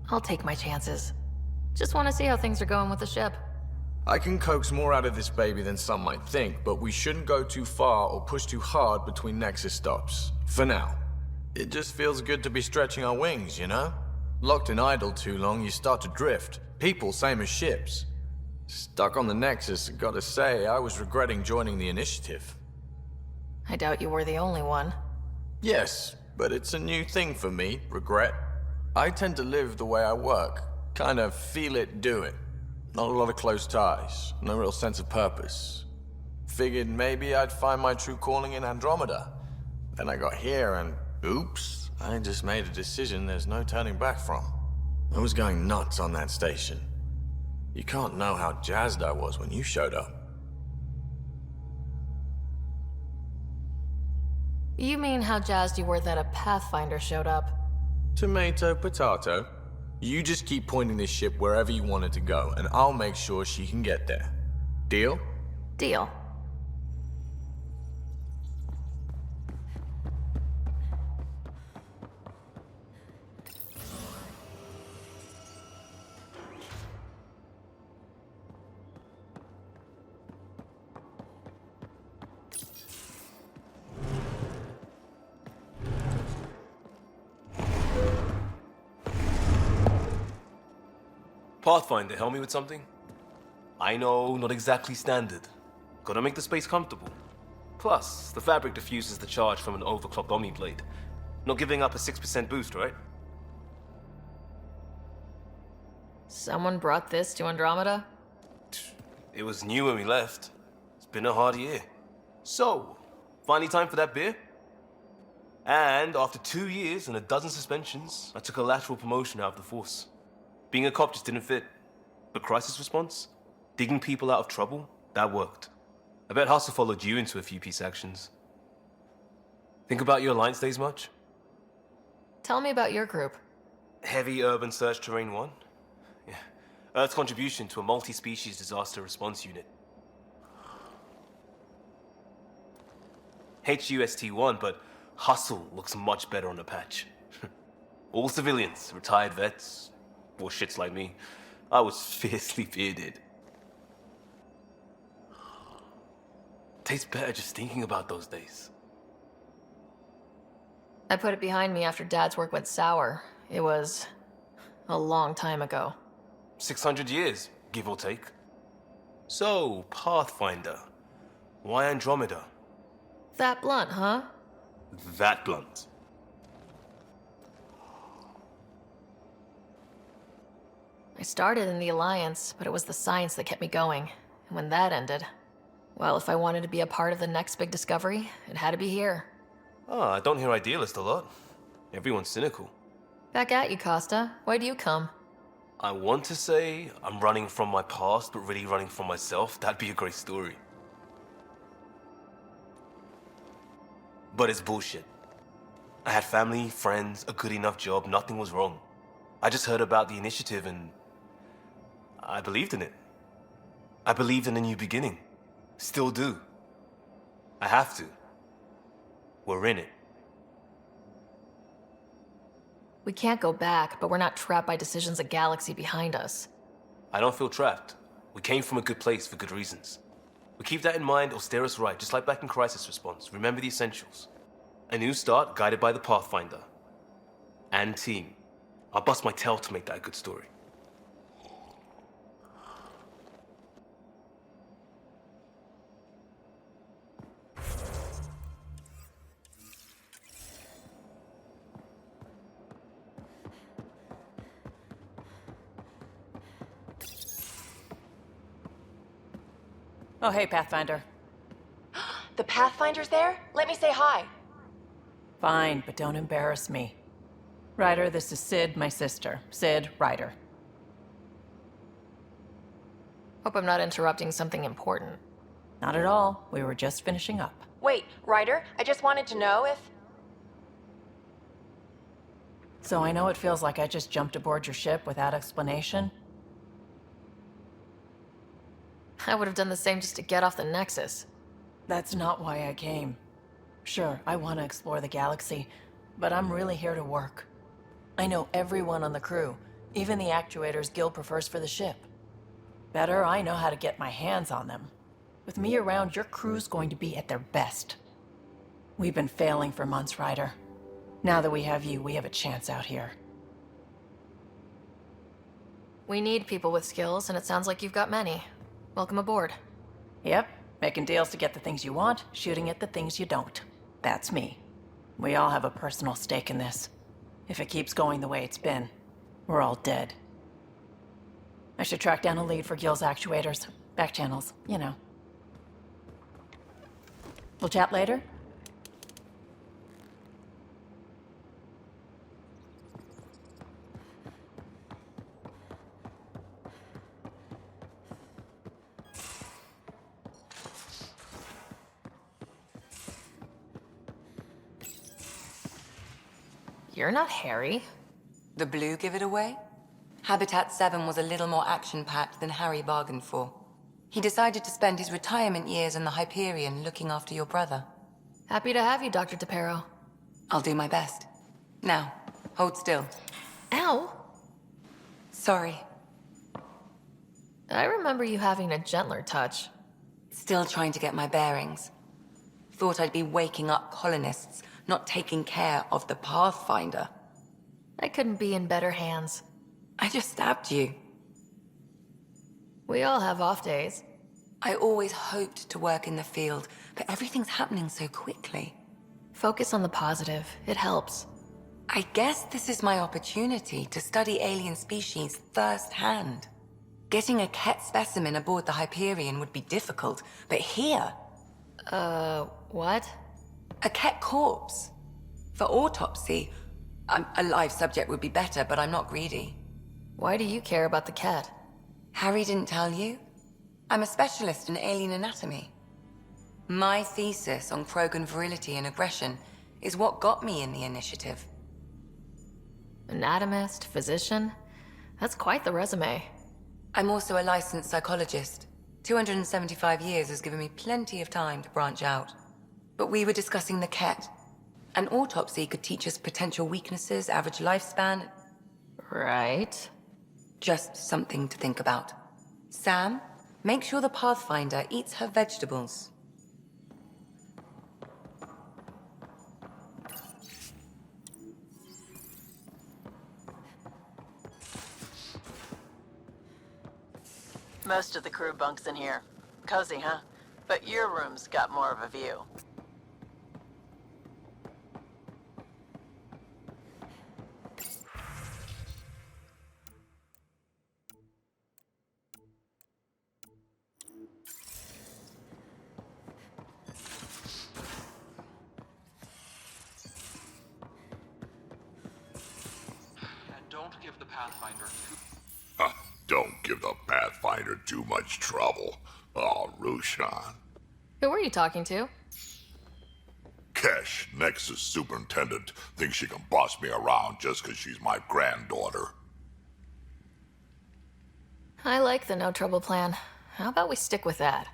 I'll take my chances. Just want to see how things are going with the ship. I can coax more out of this baby than some might think, but we shouldn't go too far or push too hard between Nexus stops. For now. It just feels good to be stretching our wings, you know? Locked in idle too long, you start to drift. People, same as ships. Stuck on the Nexus, gotta say, I was regretting joining the initiative. I doubt you were the only one. Yes, but it's a new thing for me, regret. I tend to live the way I work. Kind of feel it, do it. Not a lot of close ties, no real sense of purpose. Figured maybe I'd find my true calling in Andromeda. Then I got here and, oops, I just made a decision there's no turning back from. I was going nuts on that station. You can't know how jazzed I was when you showed up. You mean how jazzed you were that a Pathfinder showed up? Tomato, potato. You just keep pointing this ship wherever you want it to go, and I'll make sure she can get there. Deal? Deal. Pathfinder, help me with something? I know, not exactly standard. Gotta make the space comfortable. Plus, the fabric diffuses the charge from an overclocked Omni blade. Not giving up a 6% boost, right? Someone brought this to Andromeda? It was new when we left. It's been a hard year. So, finally time for that beer? And after 2 years and a dozen suspensions, I took a lateral promotion out of the force. Being a cop just didn't fit. But crisis response? Digging people out of trouble? That worked. I bet Hustle followed you into a few peace actions. Think about your Alliance days much? Tell me about your group. Heavy Urban Search Terrain 1? Yeah. Earth's contribution to a multi-species disaster response unit. HUST-1, but Hustle looks much better on the patch. All civilians, retired vets, or shits like me. I was fiercely bearded. Tastes better just thinking about those days. I put it behind me after Dad's work went sour. It was a long time ago. 600 years, give or take. So, Pathfinder. Why Andromeda? That blunt, huh? That blunt. I started in the Alliance, but it was the science that kept me going. And when that ended, well, if I wanted to be a part of the next big discovery, it had to be here. Oh, I don't hear idealist a lot. Everyone's cynical. Back at you, Costa. Why do you come? I want to say I'm running from my past, but really running from myself. That'd be a great story. But it's bullshit. I had family, friends, a good enough job, nothing was wrong. I just heard about the initiative and I believed in it. I believed in a new beginning. Still do. I have to. We're in it. We can't go back, but we're not trapped by decisions a galaxy behind us. I don't feel trapped. We came from a good place for good reasons. We keep that in mind or steer us right, just like back in Crisis Response. Remember the essentials. A new start guided by the Pathfinder. And team. I'll bust my tail to make that a good story. Oh, hey, Pathfinder. The Pathfinder's there? Let me say hi. Fine, but don't embarrass me. Ryder, this is Sid, my sister. Sid, Ryder. Hope I'm not interrupting something important. Not at all. We were just finishing up. Wait, Ryder, I just wanted to know if... So I know it feels like I just jumped aboard your ship without explanation. I would have done the same just to get off the Nexus. That's not why I came. Sure, I want to explore the galaxy, but I'm really here to work. I know everyone on the crew, even the actuators Gil prefers for the ship. Better, I know how to get my hands on them. With me around, your crew's going to be at their best. We've been failing for months, Ryder. Now that we have you, we have a chance out here. We need people with skills, and it sounds like you've got many. Welcome aboard. Yep, making deals to get the things you want, shooting at the things you don't. That's me. We all have a personal stake in this. If it keeps going the way it's been, we're all dead. I should track down a lead for Gil's actuators. Back channels, you know. We'll chat later? You're not Harry. The blue give it away? Habitat 7 was a little more action-packed than Harry bargained for. He decided to spend his retirement years in the Hyperion looking after your brother. Happy to have you, Dr. DePero. I'll do my best. Now, hold still. Ow! Sorry. I remember you having a gentler touch. Still trying to get my bearings. Thought I'd be waking up colonists, not taking care of the Pathfinder. I couldn't be in better hands. I just stabbed you. We all have off days. I always hoped to work in the field, but everything's happening so quickly. Focus on the positive. It helps. I guess this is my opportunity to study alien species firsthand. Getting a Ket specimen aboard the Hyperion would be difficult, but here... what? A Ket corpse. For autopsy, a live subject would be better, but I'm not greedy. Why do you care about the Ket? Harry didn't tell you? I'm a specialist in alien anatomy. My thesis on Krogan virility and aggression is what got me in the initiative. Anatomist, physician? That's quite the resume. I'm also a licensed psychologist. 275 years has given me plenty of time to branch out. But we were discussing the Ket. An autopsy could teach us potential weaknesses, average lifespan. Right. Just something to think about. Sam, make sure the Pathfinder eats her vegetables. Most of the crew bunks in here. Cozy, huh? But your room's got more of a view. And don't give the Pathfinder too... Don't give the Pathfinder too much trouble. Oh, Rushan. Who were you talking to? Kesh, Nexus Superintendent, thinks she can boss me around just because she's my granddaughter. I like the no trouble plan. How about we stick with that?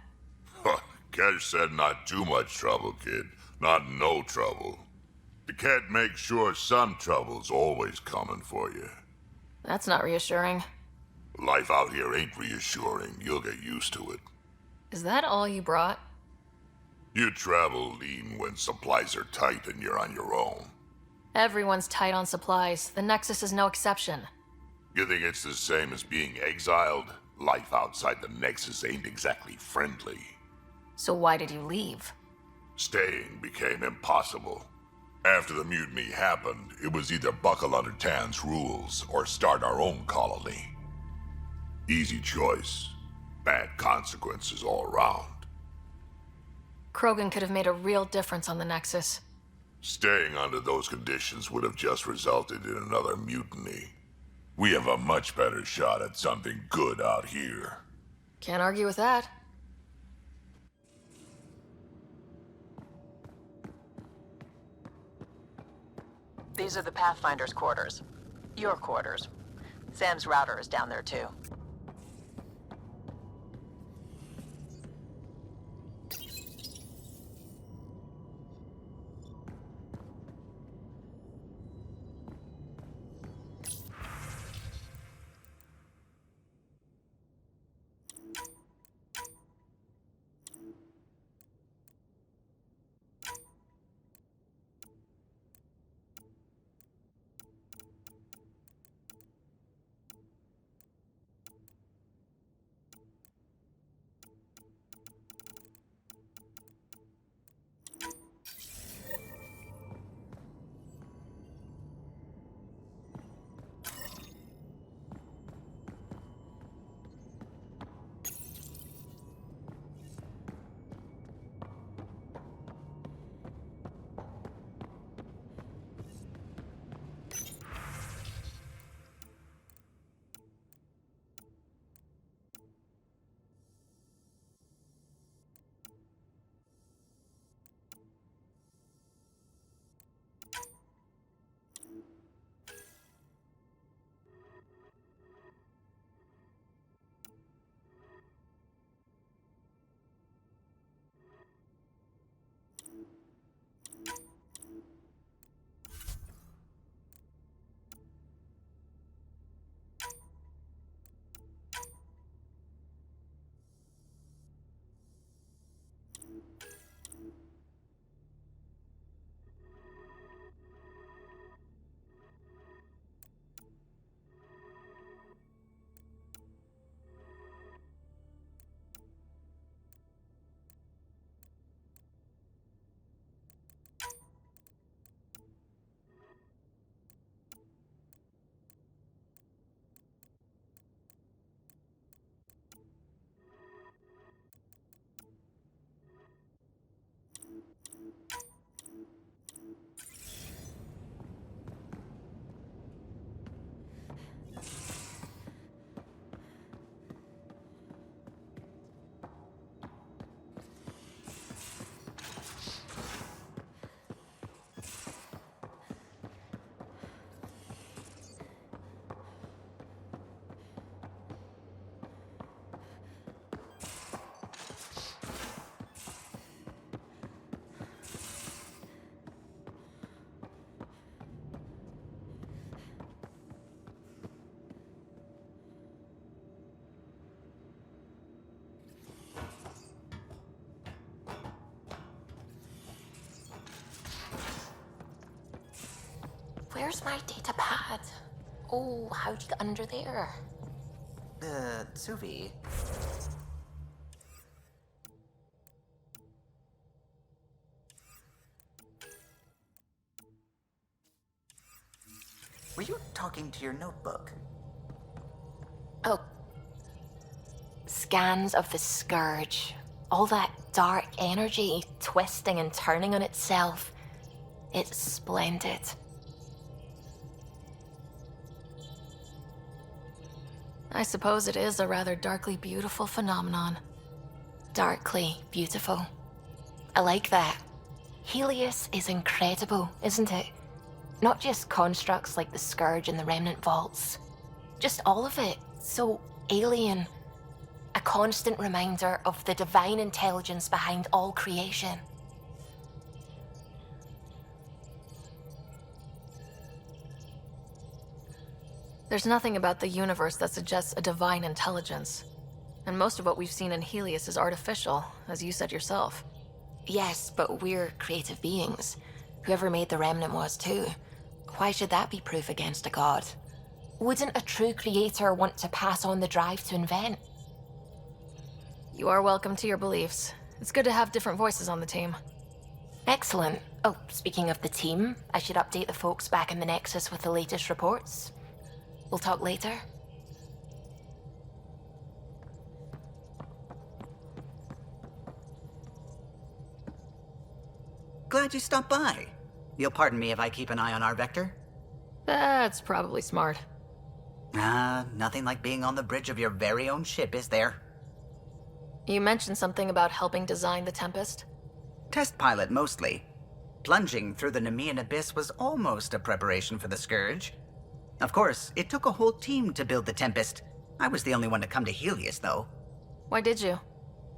Kesh said not too much trouble, kid. Not no trouble. The cat makes sure some trouble's always coming for you. That's not reassuring. Life out here ain't reassuring. You'll get used to it. Is that all you brought? You travel lean when supplies are tight and you're on your own. Everyone's tight on supplies. The Nexus is no exception. You think it's the same as being exiled? Life outside the Nexus ain't exactly friendly. So why did you leave? Staying became impossible. After the mutiny happened, it was either buckle under Tan's rules or start our own colony. Easy choice. Bad consequences all around. Krogan could have made a real difference on the Nexus. Staying under those conditions would have just resulted in another mutiny. We have a much better shot at something good out here. Can't argue with that. These are the Pathfinder's quarters. Your quarters. Sam's router is down there too. Where's my data pad? Oh, how'd you get under there? Suvi. Were you talking to your notebook? Oh. Scans of the Scourge. All that dark energy twisting and turning on itself. It's splendid. I suppose it is a rather darkly beautiful phenomenon. Darkly beautiful. I like that. Helios is incredible, isn't it? Not just constructs like the Scourge and the Remnant Vaults. Just all of it. So alien. A constant reminder of the divine intelligence behind all creation. There's nothing about the universe that suggests a divine intelligence. And most of what we've seen in Helios is artificial, as you said yourself. Yes, but we're creative beings. Whoever made the Remnant was too. Why should that be proof against a god? Wouldn't a true creator want to pass on the drive to invent? You are welcome to your beliefs. It's good to have different voices on the team. Excellent. Oh, speaking of the team, I should update the folks back in the Nexus with the latest reports. We'll talk later. Glad you stopped by. You'll pardon me if I keep an eye on our vector? That's probably smart. Nothing like being on the bridge of your very own ship, is there? You mentioned something about helping design the Tempest? Test pilot, mostly. Plunging through the Nemean abyss was almost a preparation for the Scourge. Of course, it took a whole team to build the Tempest. I was the only one to come to Helios, though. Why did you?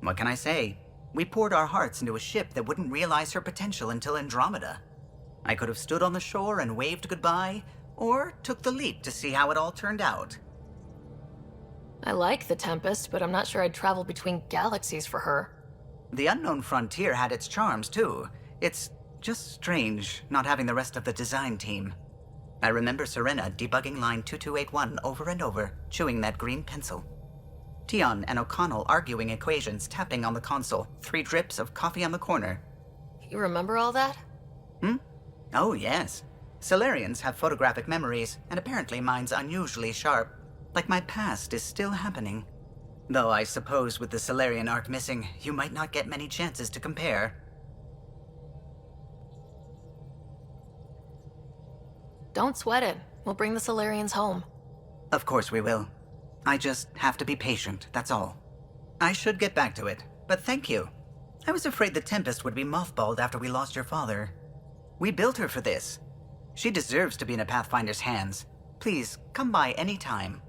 What can I say? We poured our hearts into a ship that wouldn't realize her potential until Andromeda. I could have stood on the shore and waved goodbye, or took the leap to see how it all turned out. I like the Tempest, but I'm not sure I'd travel between galaxies for her. The unknown frontier had its charms, too. It's just strange not having the rest of the design team. I remember Serena debugging line 2281 over and over, chewing that green pencil. Tion and O'Connell arguing equations, tapping on the console, 3 drips of coffee on the corner. You remember all that? Oh, yes. Solarians have photographic memories, and apparently mine's unusually sharp. Like my past is still happening. Though I suppose with the Solarian arc missing, you might not get many chances to compare. Don't sweat it. We'll bring the Solarians home. Of course we will. I just have to be patient, that's all. I should get back to it, but thank you. I was afraid the Tempest would be mothballed after we lost your father. We built her for this. She deserves to be in a Pathfinder's hands. Please, come by any time.